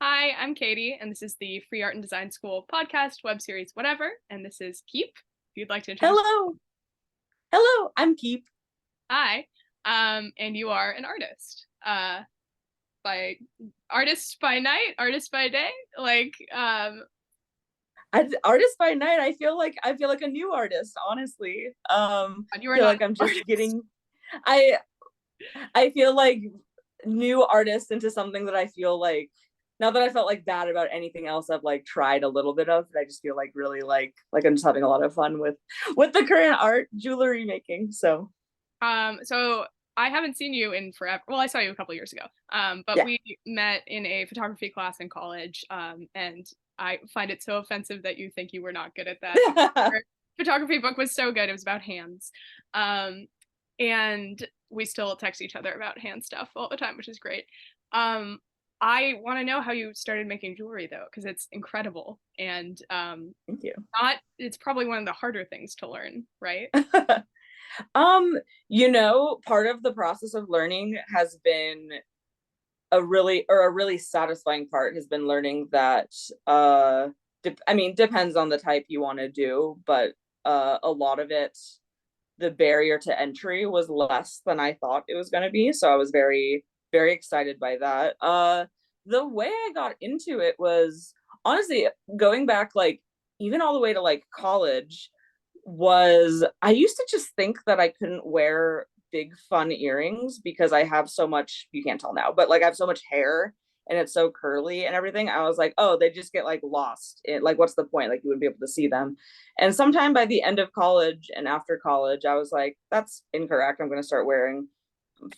Hi, I'm Katie, and this is the Free Art and Design School podcast, web series, whatever. And this is Keep. If you'd like to introduce, Hello. Hello, I'm Keep. hi. And you are an artist. By artist by night, artist by day. Artist by night. I feel like a new artist, honestly. You are Feel not like an I'm just artist. getting I I feel like new artist into something that I feel like not that I felt like bad about anything else I've like tried a little bit of, but I just feel like really like I'm just having a lot of fun with the current art jewelry making. So So I haven't seen you in forever. Well, I saw you a couple years ago. But yeah. we met in a photography class in college. And I find it so offensive that you think you were not good at that. Your photography book was so good. It was about hands. Um, and we still text each other about hand stuff all the time, which is great. Um, I want to know how you started making jewelry though, because it's incredible and Thank you. not. It's probably one of the harder things to learn, right? um, Part of the process of learning has been a really satisfying part has been learning that depends on the type you want to do, but a lot of it, the barrier to entry was less than I thought it was going to be, so I was very very excited by that. The way I got into it was honestly going back, like even all the way to like college. Was I used to just think that I couldn't wear big fun earrings because I have so much, you can't tell now, but like I have so much hair and it's so curly and everything. I was like, oh, they just get like lost. Like, what's the point? Like, you wouldn't be able to see them. And sometime by the end of college and after college, I was like, that's incorrect. I'm going to start wearing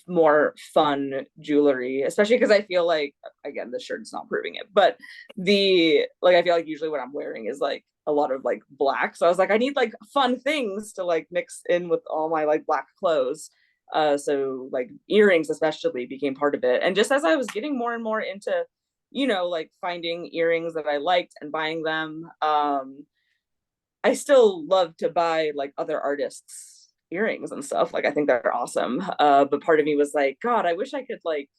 more fun jewelry, especially because I feel like, again, this shirt's not proving it, but I feel like usually what I'm wearing is like a lot of like black. So I was like, I need like fun things to like mix in with all my like black clothes. So like earrings especially became part of it. And just as I was getting more and more into, like finding earrings that I liked and buying them, I still love to buy like other artists' earrings and stuff. Like I think they're awesome. But part of me was like, God, I wish I could like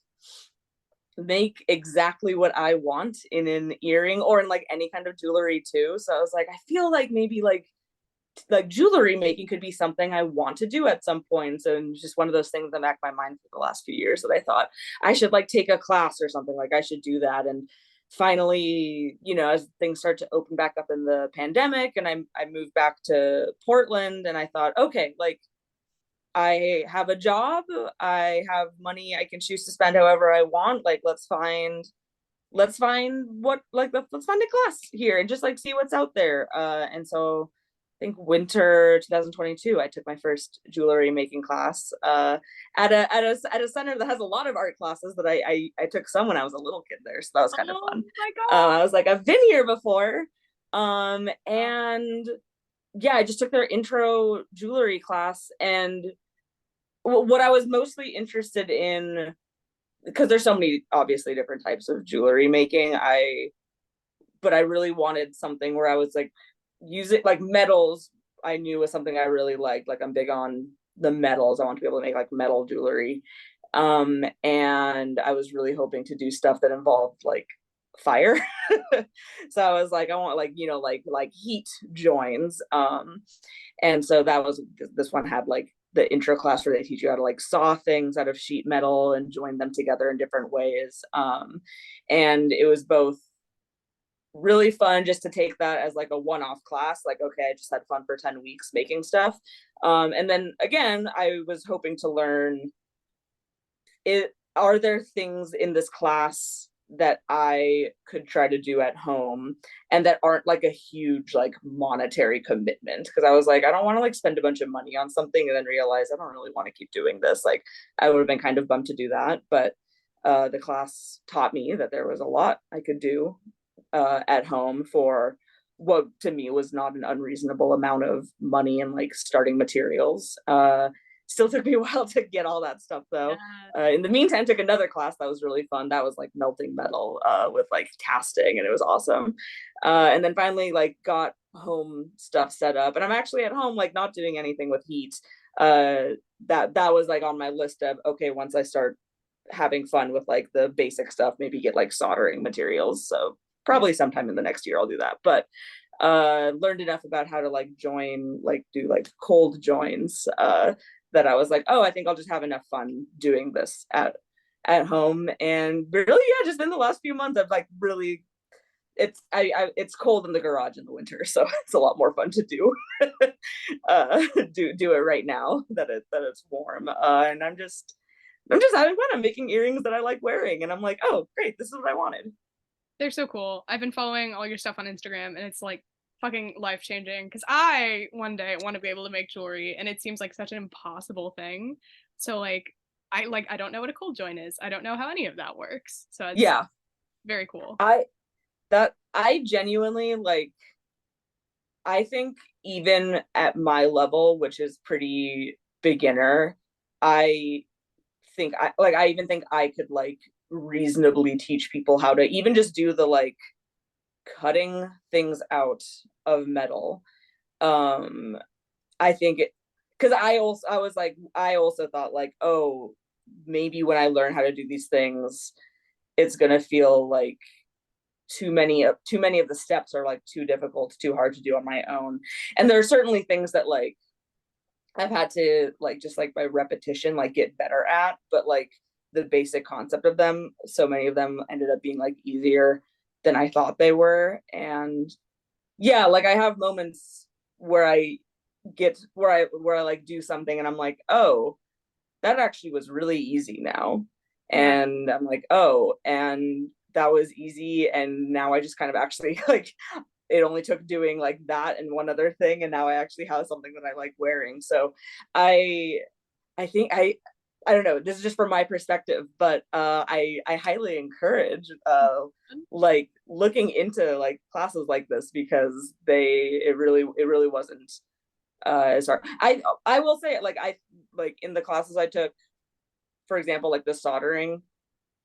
make exactly what I want in an earring or in like any kind of jewelry too. So I was like, I feel like maybe like jewelry making could be something I want to do at some point. And just one of those things that back my mind for the last few years that I thought I should like take a class or something, like I should do that. And finally, as things start to open back up in the pandemic and I moved back to Portland, and I thought, okay, like I have a job, I have money I can choose to spend however I want. Like let's find let's find a class here and just like see what's out there. And so I think winter 2022 I took my first jewelry making class at a center that has a lot of art classes that I took some when I was a little kid there, so that was kind of Oh fun. my God. I was like, I've been here before. And yeah, I just took their intro jewelry class, and what I was mostly interested in, because there's so many obviously different types of jewelry making, but I really wanted something where I was like using like metals. I knew was something I really liked. Like I'm big on the metals. I want to be able to make like metal jewelry. And I was really hoping to do stuff that involved like fire. So I was like, I want like, like heat joins. And so that was, this one had like the intro class where they teach you how to like saw things out of sheet metal and join them together in different ways. And it was both really fun just to take that as like a one-off class, like okay, I just had fun for 10 weeks making stuff. And then again, I was hoping to learn, it are there things in this class that I could try to do at home and that aren't like a huge like monetary commitment, because I was like, I don't want to like spend a bunch of money on something and then realize I don't really want to keep doing this. Like I would have been kind of bummed to do that, but the class taught me that there was a lot I could do at home for what to me was not an unreasonable amount of money and like starting materials. Still took me a while to get all that stuff though. Yeah. In the meantime, took another class that was really fun. That was like melting metal with like casting, and it was awesome. And then finally, like got home stuff set up, and I'm actually at home, like not doing anything with heat. That was like on my list of okay, once I start having fun with like the basic stuff, maybe get like soldering materials. So probably sometime in the next year I'll do that. But learned enough about how to like join, like do like cold joins, that I was like, oh, I think I'll just have enough fun doing this at home. And really, yeah, just in the last few months I've like really, it's cold in the garage in the winter, so it's a lot more fun to do do it right now that it's warm. And I'm just having fun. I'm making earrings that I like wearing, and I'm like, oh, great, this is what I wanted. They're so cool. I've been following all your stuff on Instagram, and it's like fucking life changing. Because I one day want to be able to make jewelry, and it seems like such an impossible thing. So I don't know what a cold joint is. I don't know how any of that works. So it's Yeah, very cool. I genuinely like. I think even at my level, which is pretty beginner, I I even think I could like reasonably teach people how to even just do the like cutting things out of metal. Um I think it, because I also thought like, oh, maybe when I learn how to do these things, it's gonna feel like too many of the steps are like too difficult, too hard to do on my own. And there are certainly things that like I've had to like just like by repetition like get better at, but like the basic concept of them, so many of them ended up being like easier than I thought they were. And yeah, like I have moments where I get where I like do something and I'm like, oh, that actually was really easy now. Yeah. And I'm like, oh, and that was easy. And now I just kind of actually like, it only took doing like that and one other thing. And now I actually have something that I like wearing. So I, I think I don't know, this is just from my perspective, but I highly encourage like looking into like classes like this, because it really wasn't sorry. I will say it, like I like in the classes I took, for example, like the soldering,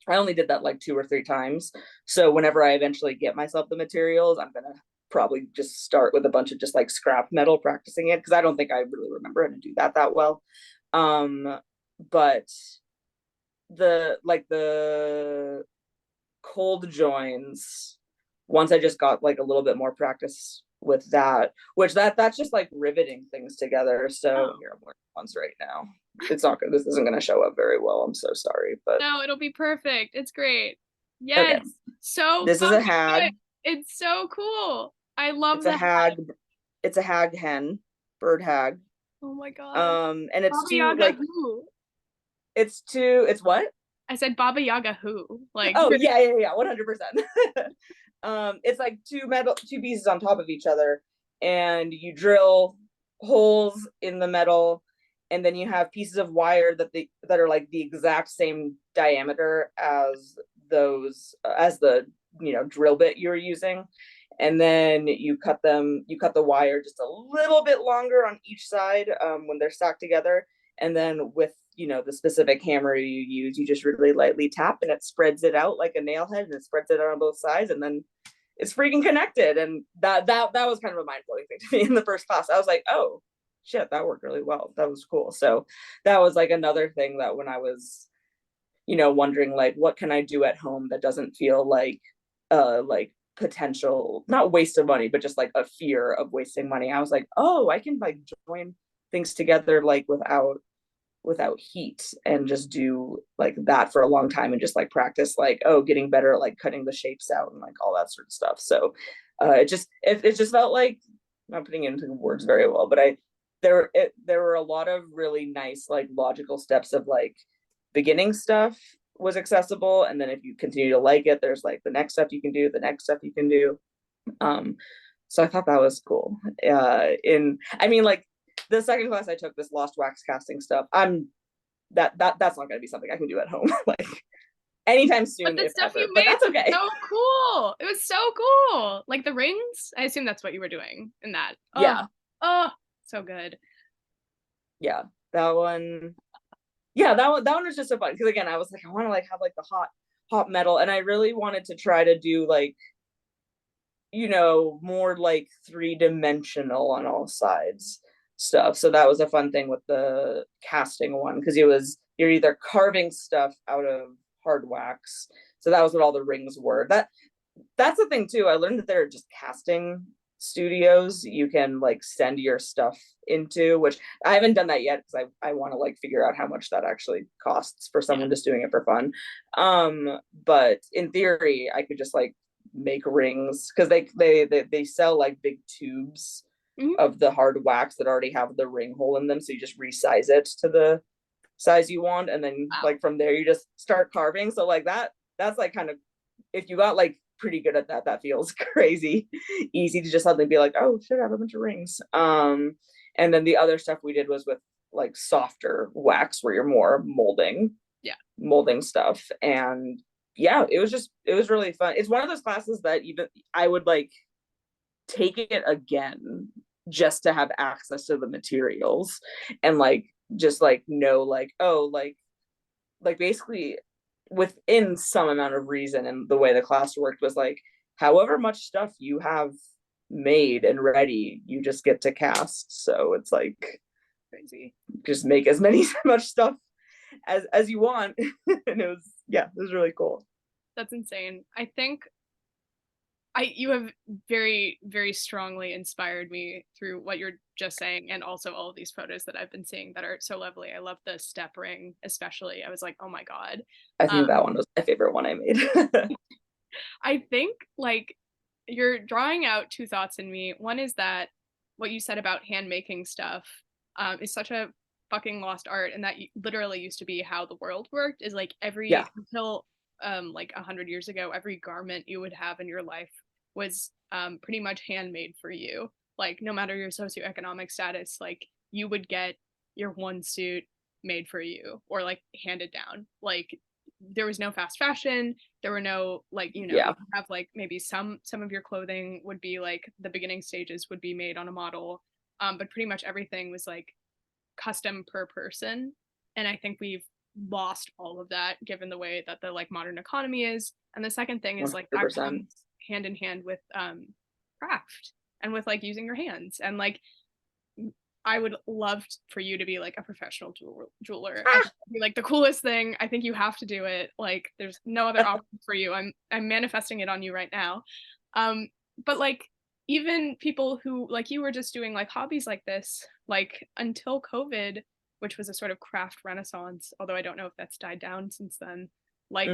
I only did that like 2 or 3 times. So whenever I eventually get myself the materials, I'm gonna probably just start with a bunch of just like scrap metal practicing it, because I don't think I really remember how to do that well. But the cold joins, once I just got like a little bit more practice with that, which that's just like riveting things together. So Oh. here I'm wearing ones right now. It's not good. This isn't going to show up very well. I'm so sorry, but No, it'll be perfect. It's great. okay. Yes. So This is a fucking good. hag. It's so cool. I love It's a that. hag. It's a hag hen, bird hag. Oh my god. And it's Baba two Yaga like who? it's what? I said Baba Yaga who? Like Oh yeah, 100%. It's like two pieces on top of each other, and you drill holes in the metal, and then you have pieces of wire that are like the exact same diameter as the drill bit you're using, and then you cut the wire just a little bit longer on each side when they're stacked together, and then with the specific hammer you use, you just really lightly tap and it spreads it out like a nail head, and it spreads it out on both sides, and then it's freaking connected. And that was kind of a mind-blowing thing to me in the first class. I was like, oh shit, that worked really well. That was cool. So that was like another thing that when I was wondering like what can I do at home that doesn't feel like potential, not waste of money, but just like a fear of wasting money, I was like, oh, I can like join things together like without heat and just do like that for a long time and just like practice like, oh, getting better at like cutting the shapes out and like all that sort of stuff. So it just felt like, I'm not putting it into words very well, but there were a lot of really nice like logical steps of like beginning stuff was accessible, and then if you continue to like it, there's like the next stuff you can do, the next stuff you can do. um so I thought that was cool. In I mean, like the second class I took, this lost wax casting stuff, that's not going to be something I can do at home like anytime but soon, the if stuff ever, you but made that's was okay. so cool. It was so cool. Like the rings. I assume that's what you were doing in that. Oh, Yeah, oh, so good. yeah, that one. Yeah, that one was just so fun, because again, I was like, I want to like have like the hot metal, and I really wanted to try to do like more like three-dimensional on all sides stuff. So that was a fun thing with the casting one, because it was you're either carving stuff out of hard wax. So that was what all the rings were. That's the thing too. I learned that there are just casting studios you can like send your stuff into, which I haven't done that yet because I want to like figure out how much that actually costs for someone just doing it for fun. But in theory, I could just like make rings because they sell like big tubes of the hard wax that already have the ring hole in them. So you just resize it to the size you want, and then like from there you just start carving. So like that's like kind of, if you got like pretty good at that, that feels crazy easy to just suddenly be like, oh shit, I have a bunch of rings. And then the other stuff we did was with like softer wax where you're more molding stuff. And yeah, it was really fun. It's one of those classes that even I would like take it again just to have access to the materials and like just like know like, oh, like basically within some amount of reason, and the way the class worked was like however much stuff you have made and ready you just get to cast. So it's like Crazy. Just make as much stuff as you want. And it was really cool. That's insane. I think you have very, very strongly inspired me through what you're just saying, and also all of these photos that I've been seeing that are so lovely. I love the step ring, especially. I was like, oh my God. I think that one was my favorite one I made. I think like you're drawing out two thoughts in me. One is that what you said about hand making stuff is such a fucking lost art, and that literally used to be how the world worked. Is like until like 100 years ago, every garment you would have in your life was pretty much handmade for you. Like no matter your socioeconomic status, like you would get your one suit made for you or like handed down. Like there was no fast fashion. There were no like, you have like maybe some of your clothing would be like the beginning stages would be made on a model, but pretty much everything was like custom per person. And I think we've lost all of that given the way that the like modern economy is. And the second thing is like that 100%. comes hand in hand with craft and with like using your hands. And like I would love for you to be like a professional jeweler. I think it'd be like the coolest thing. I think you have to do it. Like there's no other option for you. I'm manifesting it on you right now. But like even people who like you were just doing like hobbies like this, like until COVID, which was a sort of craft renaissance, although I don't know if that's died down since then. Like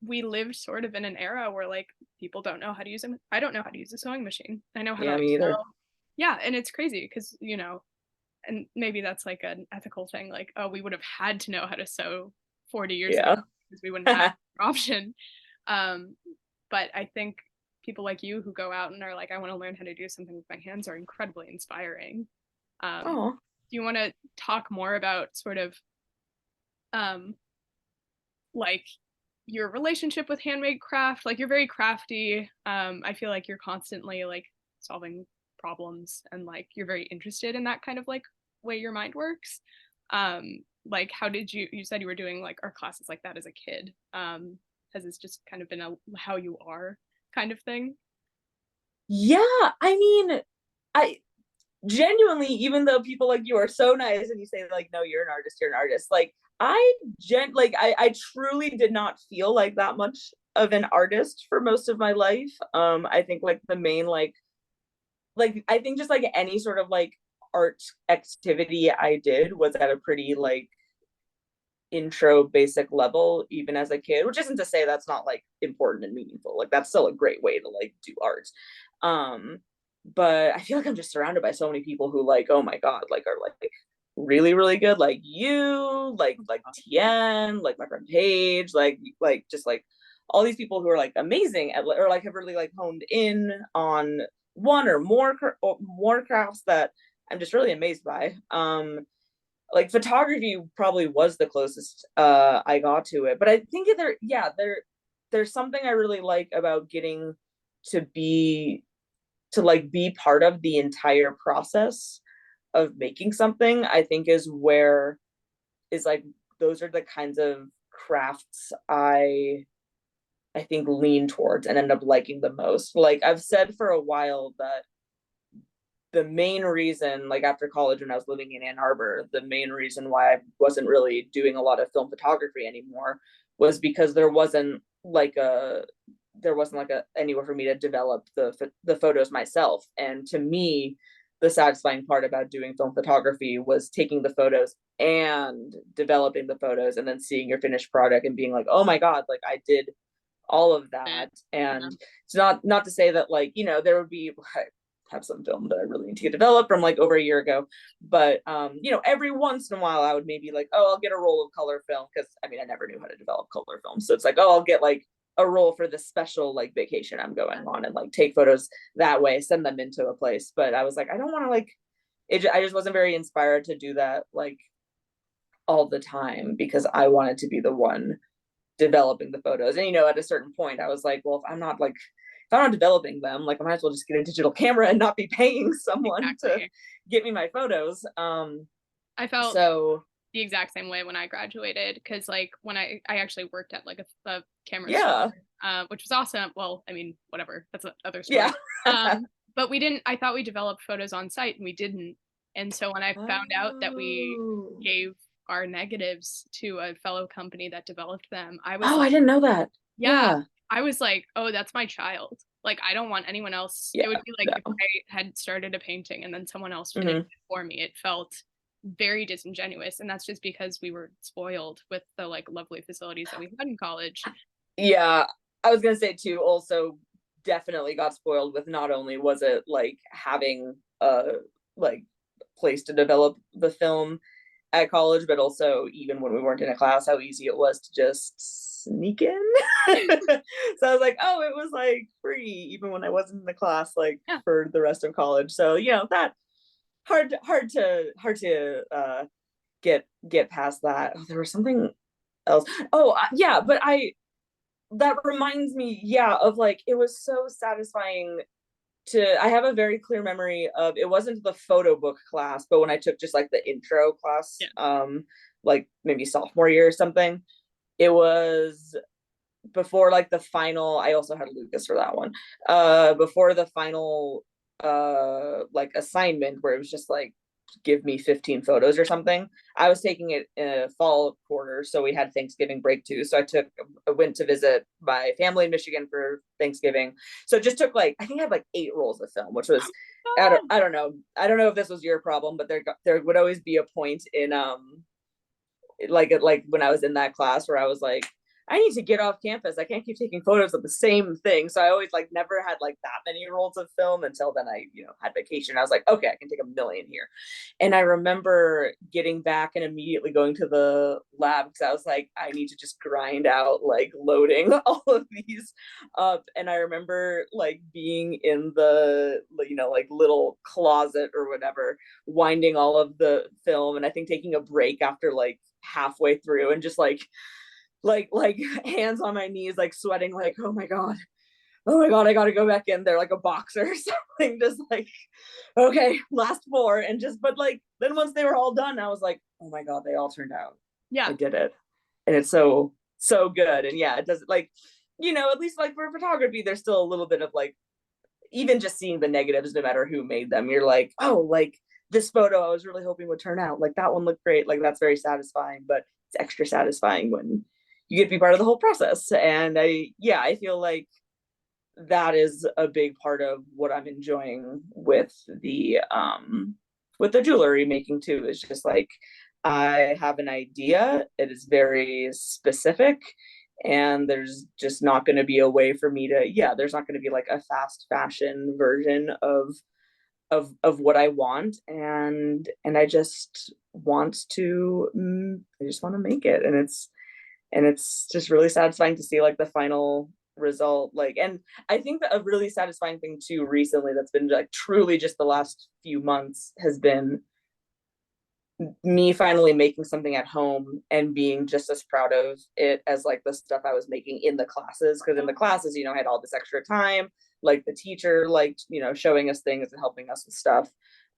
we lived sort of in an era where like people don't know how to use them. I don't know how to use a sewing machine. I know how to me either. Yeah, and it's crazy because and maybe that's like an ethical thing, like, oh, we would have had to know how to sew 40 years ago because we wouldn't have an option. But I think people like you who go out and are like, I want to learn how to do something with my hands are incredibly inspiring. Do you want to talk more about sort of like your relationship with handmade craft? Like you're very crafty. I feel like you're constantly like solving problems and like you're very interested in that kind of like way your mind works. Like how did you said you were doing like art classes like that as a kid? Has this just kind of been a how you are kind of thing? Yeah, I mean, I genuinely, even though people like you are so nice and you say like, no, you're an artist, like I truly did not feel like that much of an artist for most of my life. I think like the main like I think just like any sort of like art activity I did was at a pretty like intro basic level even as a kid, which isn't to say that's not like important and meaningful. Like that's still a great way to like do art. But I feel like I'm just surrounded by so many people who like, oh my God, like are like really, really good. Like you, like Tien, like my friend Paige, like just like all these people who are like amazing at or like have really like honed in on one or more crafts that I'm just really amazed by. Like photography probably was the closest I got to it, but I think there's something I really like about getting to be part of the entire process of making something. I think is like those are the kinds of crafts I think lean towards and end up liking the most. Like I've said for a while that the main reason, like after college when I was living in Ann Arbor, the main reason why I wasn't really doing a lot of film photography anymore was because there wasn't like a anywhere for me to develop the photos myself. And to me, the satisfying part about doing film photography was taking the photos and developing the photos and then seeing your finished product and being like, oh my God, like I did all of that. And it's not to say that, like, there would be, I have some film that I really need to get developed from like over a year ago, but every once in a while I would maybe like, oh, I'll get a roll of color film, because I mean I never knew how to develop color film, so it's like, oh, I'll get like a roll for this special like vacation I'm going on and like take photos that way, send them into a place. But I was like, I don't want to like I just wasn't very inspired to do that like all the time, because I wanted to be the one developing the photos. And at a certain point I was like, well, if I'm not developing them, like I might as well just get a digital camera and not be paying someone to get me my photos. I felt so the exact same way when I graduated, because like when I actually worked at like a camera yeah store, which was awesome. Well, I mean, whatever, that's another story. yeah But I thought we developed photos on site, and we didn't. And so when I found out that we gave our negatives to a fellow company that developed them, I was like, I didn't know that. yeah, I was like, oh, that's my child. Like, I don't want anyone else. It would be like if I had started a painting and then someone else finished it for me. It felt very disingenuous, and that's just because we were spoiled with the like lovely facilities that we had in college. Yeah, I was gonna say too, also definitely got spoiled with, not only was it like having a like place to develop the film at college, but also even when we weren't in a class, how easy it was to just sneak in. So I was like, oh, it was like free even when I wasn't in the class, like for the rest of college. So that hard to get past that. Oh, there was something else. Oh yeah, but that reminds me, of like, it was so satisfying I have a very clear memory of, it wasn't the photo book class, but when I took just like the intro class, like maybe sophomore year or something, it was before like the final, I also had Lucas for that one, before the final like assignment, where it was just like, give me 15 photos or something. I was taking it in a fall quarter, so we had Thanksgiving break too. So I went to visit my family in Michigan for Thanksgiving. So it just took like, I think I had like 8 rolls of film, which was, I don't know if this was your problem, but there would always be a point in like when I was in that class where I was like, I need to get off campus. I can't keep taking photos of the same thing. So I always like never had like that many rolls of film until then I, had vacation. I was like, okay, I can take a million here. And I remember getting back and immediately going to the lab, because I was like, I need to just grind out like loading all of these up. And I remember like being in the, like little closet or whatever, winding all of the film. And I think taking a break after like halfway through, and just like hands on my knees, like sweating, like, oh my god, I gotta go back in there like a boxer or something, just like, okay, last 4. And just, but like, then once they were all done, I was like, oh my god, they all turned out. I did it. And it's so good. And it does, like, at least like for photography, there's still a little bit of like, even just seeing the negatives, no matter who made them, you're like, oh, like this photo I was really hoping would turn out, like that one looked great, like that's very satisfying. But it's extra satisfying when you get to be part of the whole process. And I feel like that is a big part of what I'm enjoying with the jewelry making too, is just like, I have an idea, it is very specific, and there's just not going to be a way for me to, there's not going to be like a fast fashion version of what I want. And I just want to make it. And it's just really satisfying to see like the final result. Like, and I think that a really satisfying thing too recently, that's been like truly just the last few months, has been me finally making something at home and being just as proud of it as like the stuff I was making in the classes. Because in the classes, I had all this extra time, like the teacher liked, showing us things and helping us with stuff.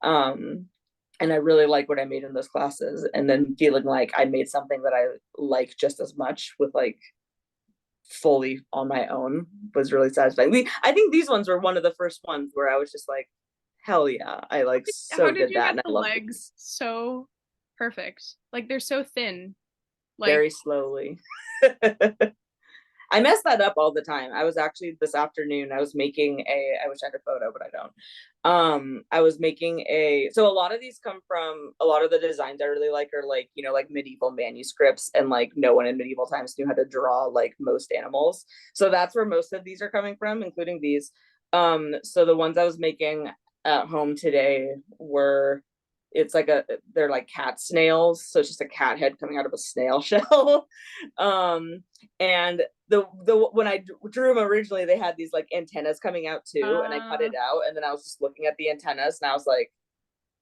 And I really like what I made in those classes. And then feeling like I made something that I like just as much with like fully on my own was really satisfying. I think these ones were one of the first ones where I was just like, hell yeah, I like How so did did you that get and I the loved it. legs so perfect? Like they're so thin. Like Very slowly. I mess that up all the time. I was actually this afternoon, I was making I wish I had a photo, but I don't. I was making so a lot of these come from a lot of the designs I really like are like, like medieval manuscripts, and like no one in medieval times knew how to draw like most animals. So that's where most of these are coming from, including these. So the ones I was making at home today were it's like they're like cat snails, so it's just a cat head coming out of a snail shell. um and the when I drew them originally, they had these like antennas coming out too, and I cut uh it out, and then I was just looking at the antennas, and I was like,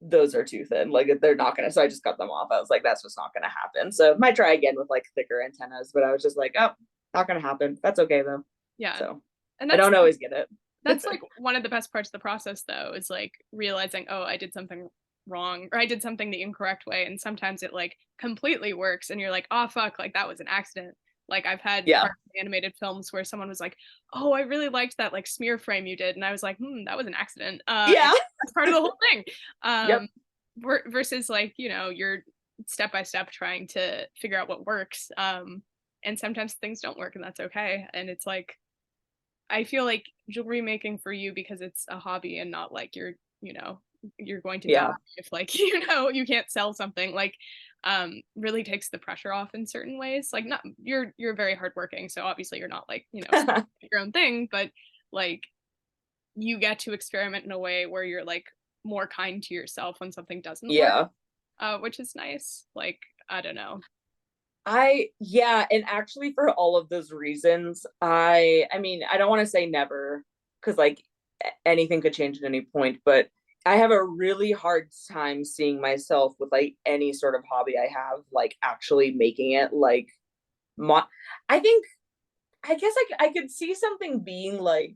those are too thin. Like they're not gonna. So I just cut them off. I was like, that's just not gonna happen. So might try again with like thicker antennas, but I was just like, oh, not gonna happen. That's okay though. yeah. So And I don't always get it. that's like one of the best parts of the process though, is like realizing, oh, I did something wrong or I did something the incorrect way. And sometimes it like completely works and you're like, oh fuck, like that was an accident. Like I've had Yeah. parts of animated films where someone was like, oh, I really liked that like smear frame you did. And I was like, that was an accident. Yeah. That's part of the whole thing. Yep. Versus like, you're step by step trying to figure out what works. And sometimes things don't work and that's okay. And it's like, I feel like jewelry making for you, because it's a hobby and not like you're going to die Yeah. if like you can't sell something, like really takes the pressure off in certain ways. Like not you're very hardworking, so obviously you're not like your own thing, but like you get to experiment in a way where you're like more kind to yourself when something doesn't work, Yeah. which is nice. Like I don't know. Yeah, and actually for all of those reasons, I mean, I don't want to say never, because like anything could change at any point, but I have a really hard time seeing myself with like any sort of hobby I have, like actually making it like my I think I guess I could see something being like,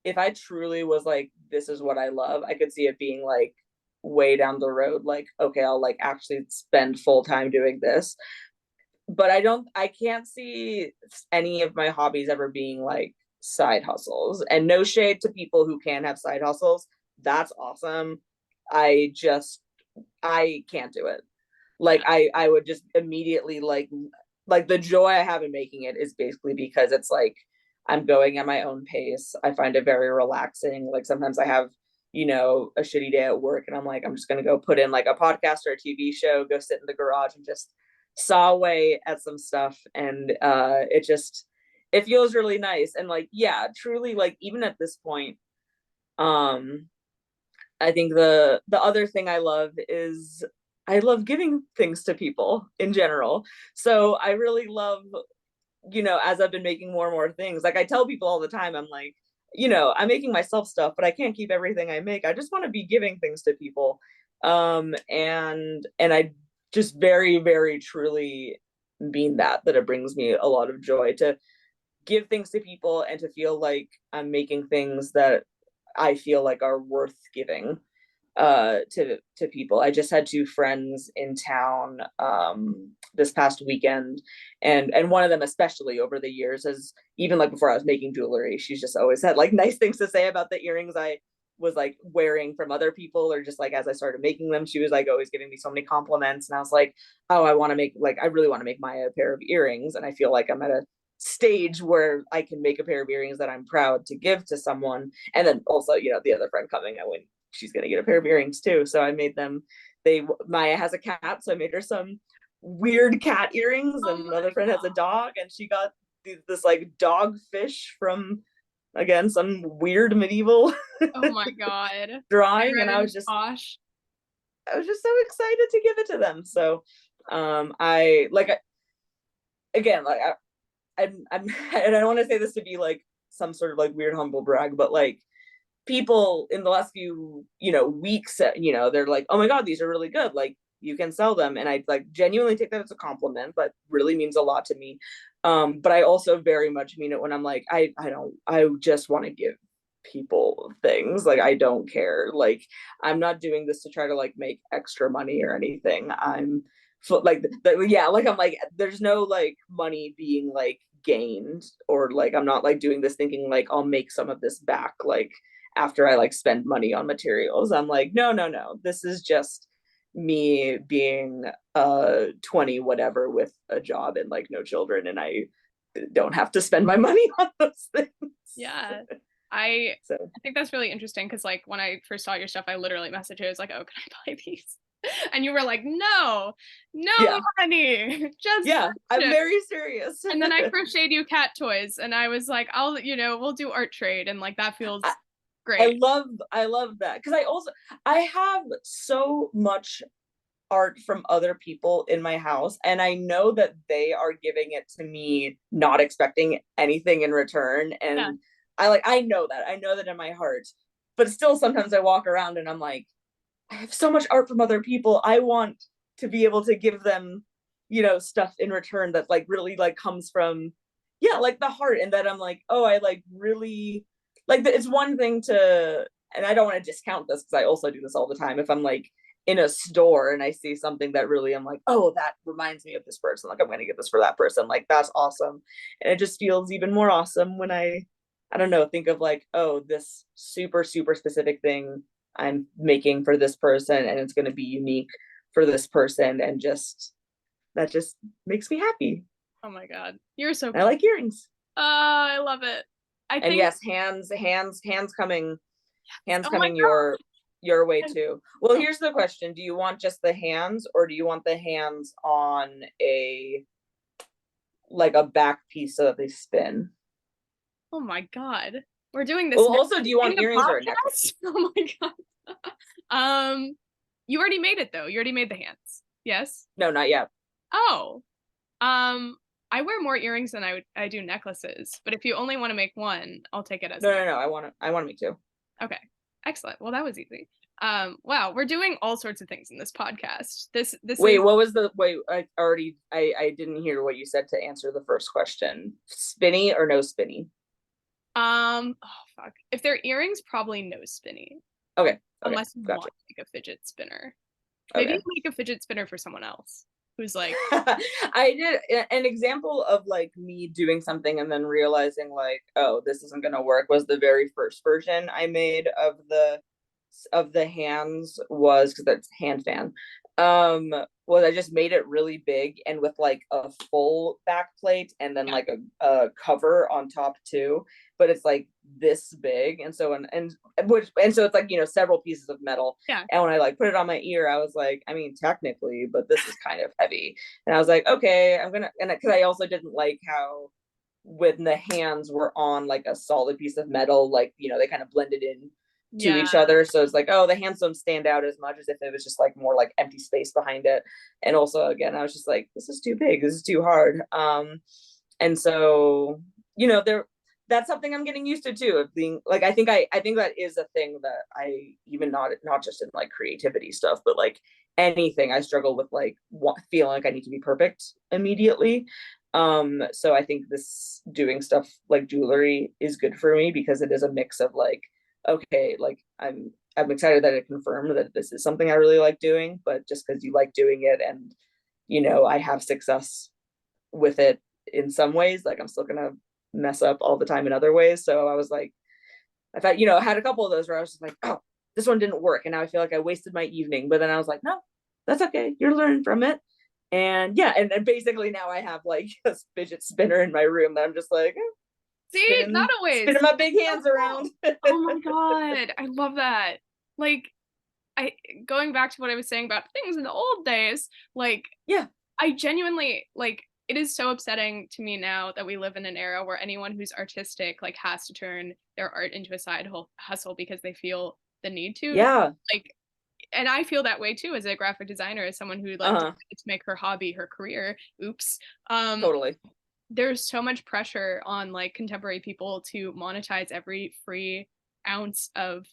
if I truly was like, this is what I love, I could see it being like way down the road, like, okay, I'll like actually spend full time doing this. But I can't see any of my hobbies ever being like side hustles. And no shade to people who can have side hustles. That's awesome. I just I can't do it. Like Yeah. I would just immediately like the joy I have in making it is basically because it's like I'm going at my own pace. I find it very relaxing. Like sometimes I have, a shitty day at work and I'm like, I'm just gonna go put in like a podcast or a TV show, go sit in the garage and just saw away at some stuff. And it feels really nice. And like, yeah, truly, like even at this point, um, I think the other thing I love is I love giving things to people in general. So I really love, as I've been making more and more things, like I tell people all the time, I'm like, I'm making myself stuff, but I can't keep everything I make. I just want to be giving things to people. And I just very, very truly mean that it brings me a lot of joy to give things to people and to feel like I'm making things that I feel like are worth giving to people. I just had two friends in town this past weekend, and one of them especially over the years has, even like before I was making jewelry, she's just always had like nice things to say about the earrings I was like wearing from other people, or just like as I started making them, she was like always giving me so many compliments, and I was like, oh, I really want to make Maya a pair of earrings, and I feel like I'm at a stage where I can make a pair of earrings that I'm proud to give to someone. And then also, the other friend coming, I went, she's gonna get a pair of earrings too. So I made them. Maya has a cat, so I made her some weird cat earrings, Oh and my another friend has a god. dog, and she got this like dog fish from, again, some weird medieval Oh my god. I drawing, and read it was posh. I was just so excited to give it to them. So I like again, like I'm and I don't want to say this to be like some sort of like weird humble brag, but like people in the last few weeks, they're like, oh my god, these are really good, like you can sell them, and I like genuinely take that as a compliment, but really means a lot to me. But I also very much mean it when I'm like, I just want to give people things, like I don't care, like I'm not doing this to try to like make extra money or anything. I'm like yeah, like I'm like, there's no like money being like gained, or like I'm not like doing this thinking like I'll make some of this back, like after I like spend money on materials. I'm like, no, no, no. This is just me being 20 whatever with a job and like no children, and I don't have to spend my money on those things. Yeah. I So I think that's really interesting because like when I first saw your stuff, I literally messaged you. I was like, "Oh, can I buy these?" And you were like, "No, no, yeah, honey, just yeah, I'm friendship." very serious. And then I crocheted you cat toys, and I was like, "I'll, we'll do art trade," and like that I, feels I great. love I love that because I have so much art from other people in my house, and I know that they are giving it to me not expecting anything in return, Yeah, and I know that in my heart, but still sometimes I walk around and I'm like, I have so much art from other people. I want to be able to give them, stuff in return that like really like comes from, yeah, like the heart. And that I'm like, oh, I like really like it's one thing to, and I don't want to discount this because I also do this all the time. If I'm like in a store and I see something that really I'm like, oh, that reminds me of this person. Like I'm going to get this for that person. Like that's awesome. And it just feels even more awesome when I don't know, think of like, oh, this super, super specific thing I'm making for this person and it's going to be unique for this person. And just that just makes me happy. oh my God, you're so I cool. like earrings. Oh, I love it. I And think, yes, hands oh my coming your way God. too. Well, Oh, here's the question. Do you want just the hands or do you want the hands on a like a back piece so that they spin? oh my God. We're doing this Well, now also, do you in want the earrings or a necklace? podcast? Oh my God. You already made it though. You already made the hands. Yes? No, not yet. Oh, um, I wear more earrings than I do necklaces, but if you only want to make one, I'll take it as No, an no, no. I want to make two. okay. Excellent. Well, that was easy. Wow, we're doing all sorts of things in this podcast. This Wait, is what was the wait? I didn't hear what you said to answer the first question. Spinny or no spinny? oh fuck. If they're earrings, probably no spinny, Okay, okay, unless you gotcha. want to make a fidget spinner. Maybe you Okay. make a fidget spinner for someone else who's like, I did an example of like me doing something and then realizing like, oh, this isn't gonna work was the very first version I made of the hands was because that's hand fan. Um was I just made it really big and with like a full back plate and then yeah, like a cover on top too, but it's like this big and so and so it's like several pieces of metal, yeah, and when I like put it on my ear, I was like, I mean, technically, but this is kind of heavy. And I was like, okay, I'm gonna, and because I also didn't like how when the hands were on like a solid piece of metal, like, they kind of blended in to yeah. each other. So it's like, oh, the hands don't stand out as much as if it was just like more like empty space behind it. And also, again, I was just like, this is too big. This is too hard. And so, there, that's something I'm getting used to too, of being like, I think that is a thing that I even not just in like creativity stuff, but like anything I struggle with, like feeling like I need to be perfect immediately. So I think this doing stuff like jewelry is good for me because it is a mix of like, okay, like I'm excited that it confirmed that this is something I really like doing, but just because you like doing it and I have success with it in some ways, like I'm still gonna mess up all the time in other ways. So I was like, I thought, I had a couple of those where I was just like, oh, this one didn't work. And now I feel like I wasted my evening. But then I was like, no, that's okay. You're learning from it. And yeah, and basically now I have like a fidget spinner in my room that I'm just like See, not a spinning waste. my big So hands cool. around. Oh my God, I love that. Like, I going back to what I was saying about things in the old days, like Yeah. I genuinely like it is so upsetting to me now that we live in an era where anyone who's artistic like has to turn their art into a side hustle because they feel the need to Yeah. like and I feel that way too as a graphic designer, as someone who like Uh-huh. decided to make her hobby her career. Oops. Um Totally. there's so much pressure on like contemporary people to monetize every free ounce of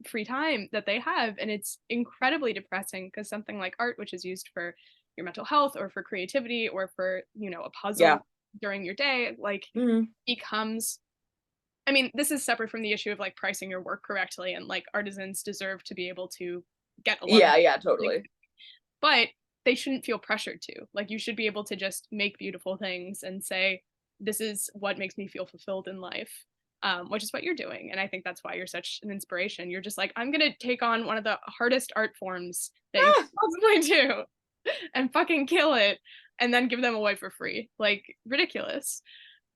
free time that they have, and it's incredibly depressing because something like art, which is used for your mental health or for creativity or for a Yeah. puzzle during your day, like Mm-hmm. becomes, I mean, this is separate from the issue of like pricing your work correctly, and like artisans deserve to be able to get a lot of Yeah, yeah, like, totally. but they shouldn't feel pressured to. Like you should be able to just make beautiful things and say, this is what makes me feel fulfilled in life. which is what you're doing. And I think that's why you're such an inspiration. You're just like, I'm going to take on one of the hardest art forms that you can possibly do and fucking kill it and then give them away for free. Like, ridiculous.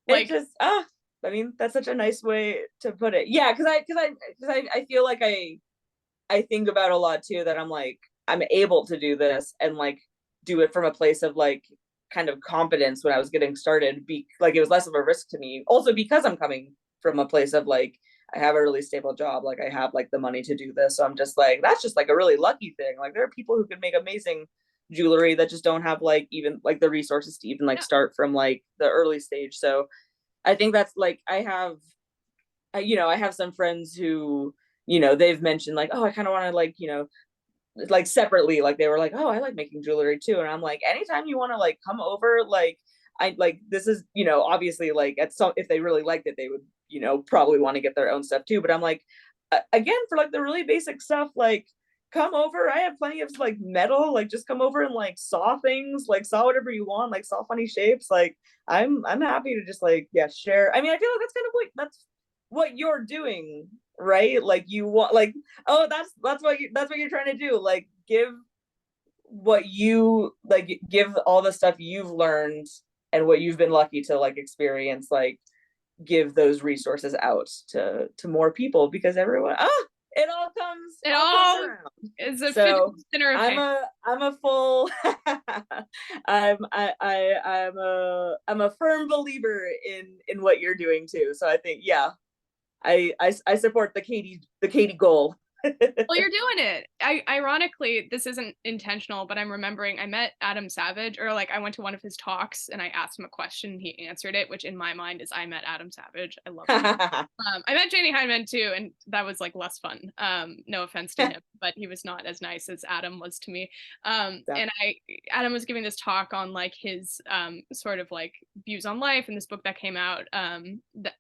It Like, just I mean, that's such a nice way to put it. Yeah, because I feel like I think about a lot too, that I'm like, I'm able to do this and like do it from a place of like kind of confidence when I was getting started. Like it was less of a risk to me. Also because I'm coming from a place of like, I have a really stable job, like I have like the money to do this. So I'm just like, that's just like a really lucky thing. Like there are people who can make amazing jewelry that just don't have like even like the resources to even like yeah, start from like the early stage. So I think that's like I have some friends who, they've mentioned like, oh, I kind of want to like, like separately, like they were like, oh, I like making jewelry too. And I'm like, anytime you want to like come over, like I like this is, obviously like at some if they really liked it, they would, probably want to get their own stuff too. But I'm like, again, for like the really basic stuff, like come over. I have plenty of like metal, like just come over and like saw things, like saw whatever you want, like saw funny shapes. Like I'm happy to just like, yeah, share. I mean, I feel like that's kind of what you're doing, right? Like you want like, oh, that's what you're trying to do. Like give all the stuff you've learned and what you've been lucky to like experience, like give those resources out to more people, because everyone it all comes all around. is a fidget So spinner of I'm hand. a full I'm a firm believer in what you're doing too. So I think, yeah, I support the Katie goal. Well, you're doing it. Ironically, this isn't intentional, but I'm remembering I met Adam Savage, or like I went to one of his talks and I asked him a question and he answered it, which in my mind is I met Adam Savage. I love him. I met Janie Hyman too, and that was like less fun. No offense to him, but he was not as nice as Adam was to me. And Adam was giving this talk on like his sort of like views on life and this book that came out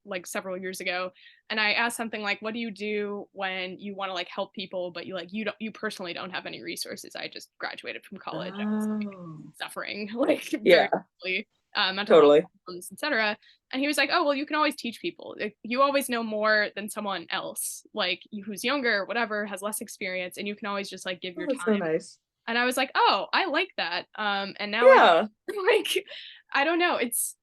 like several years ago. And I asked something like, "What do you do when you want to like help people, but you personally don't have any resources?" I just graduated from college. I was like, Oh, suffering like yeah, very quickly, mental health totally. problems, etc. And he was like, "Oh, well, you can always teach people. Like, you always know more than someone else, like who's younger, whatever, has less experience, and you can always just like give Oh, your that's so time." nice. And I was like, "Oh, I like that." And now I Yeah, like, I don't know. It's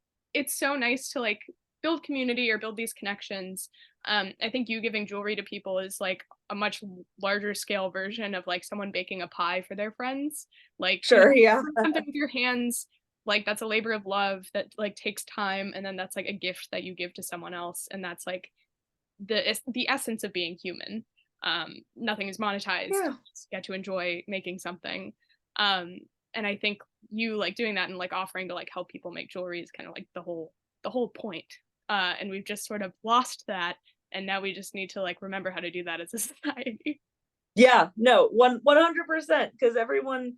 so nice to like build community or build these connections. I think you giving jewelry to people is like a much larger scale version of like someone baking a pie for their friends. Like, sure, yeah. something with your hands, like that's a labor of love that like takes time, and then that's like a gift that you give to someone else, and that's like the essence of being human. Nothing is monetized. Yeah. You just get to enjoy making something. Um, and I think you like doing that and like offering to like help people make jewelry is kind of like the whole point. And we've just sort of lost that, and now we just need to like remember how to do that as a society. Yeah, no, 100%, because everyone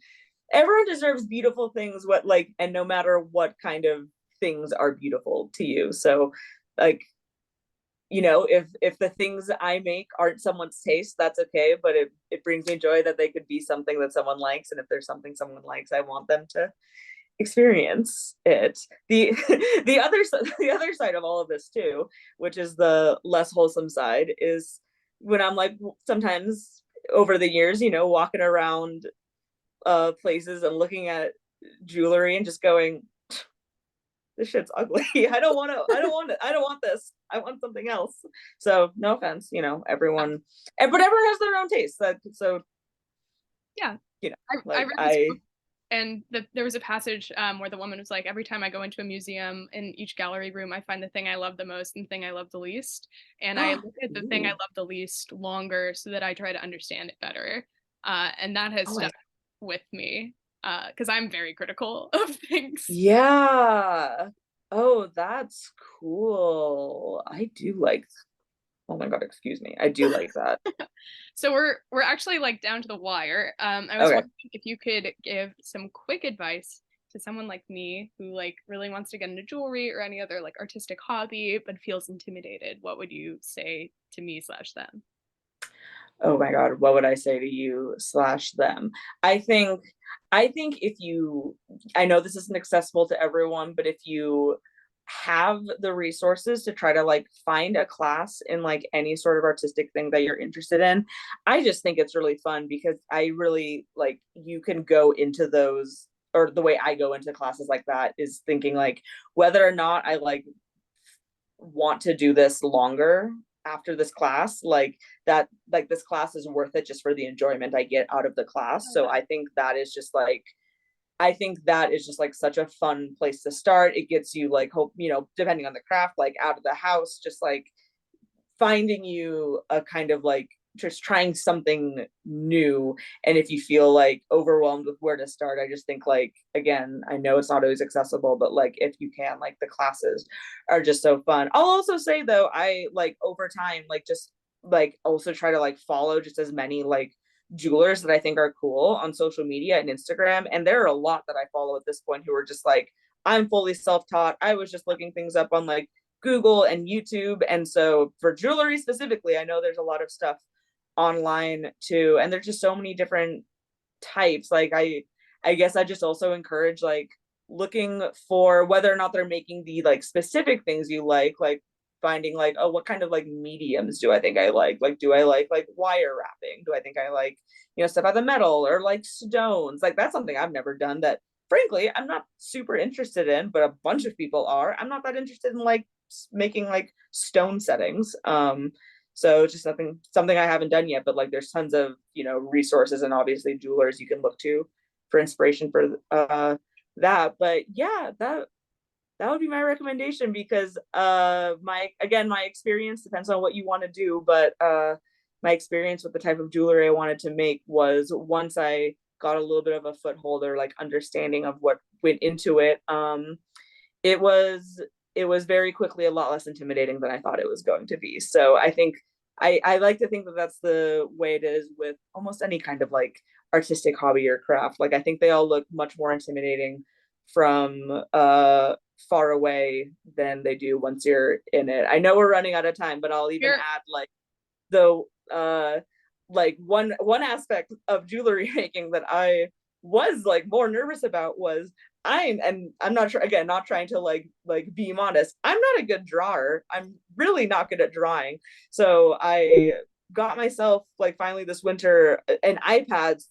deserves beautiful things, what like, and no matter what kind of things are beautiful to you. So like, if the things I make aren't someone's taste, that's okay, but it brings me joy that they could be something that someone likes, and if there's something someone likes, I want them to experience it. the the other side of all of this too, which is the less wholesome side, is when I'm like, sometimes over the years, walking around places and looking at jewelry and just going, this shit's ugly. I don't want this. I want something else. So no offense, everyone, but everyone has their own taste. So Yeah, I like read this book, and there was a passage where the woman was like, every time I go into a museum, in each gallery room, I find the thing I love the most and the thing I love the least. And I look at the thing I Ooh, love the least longer so that I try to understand it better. And that has oh stuck with me because I'm very critical of things. yeah. Oh, that's cool. I do like, oh my God, excuse me. I do like that. So we're actually like down to the wire. I was Okay. wondering if you could give some quick advice to someone like me who like really wants to get into jewelry or any other like artistic hobby but feels intimidated. What would you say to me slash them? Oh my God, what would I say to you slash them? I think, I think if you, I know this isn't accessible to everyone, but if you have the resources to try to like find a class in like any sort of artistic thing that you're interested in. I just think it's really fun because I really like you can go into those, or the way I go into classes like that is thinking like whether or not I like want to do this longer after this class, like that, like this class is worth it just for the enjoyment I get out of the class. So I think that is just like, I think that is just like such a fun place to start. It gets you like hope, you know, depending on the craft, like out of the house, just like finding you a kind of like just trying something new. And if you feel like overwhelmed with where to start, I just think like, again, I know it's not always accessible, but like if you can, like the classes are just so fun. I'll also say though, I like over time, like just like also try to like follow just as many like jewelers that I think are cool on social media and Instagram. And there are a lot that I follow at this point who are just like, I'm fully self-taught. I was just looking things up on like Google and YouTube. And so for jewelry specifically, I know there's a lot of stuff online too. And there's just so many different types. Like I guess I just also encourage like looking for whether or not they're making the like specific things you like finding like, oh, what kind of like mediums do I think I like? Like, do I like wire wrapping? Do I think I like, you know, stuff out of metal or like stones? Like that's something I've never done that frankly I'm not super interested in, but a bunch of people are. I'm not that interested in like making like stone settings. So it's just something I haven't done yet, but like there's tons of, you know, resources and obviously jewelers you can look to for inspiration for that. But yeah, that would be my recommendation because my experience depends on what you want to do, but my experience with the type of jewelry I wanted to make was once I got a little bit of a foothold or like understanding of what went into it, it was it was very quickly a lot less intimidating than I thought it was going to be. So I think I like to think that that's the way it is with almost any kind of like artistic hobby or craft. Like I think they all look much more intimidating from far away than they do once you're in it. I know we're running out of time, but I'll even add like the like one aspect of jewelry making that I was like more nervous about was I'm not sure, again, not trying to like be modest. I'm not a good drawer. I'm really not good at drawing. So I got myself like finally this winter an iPad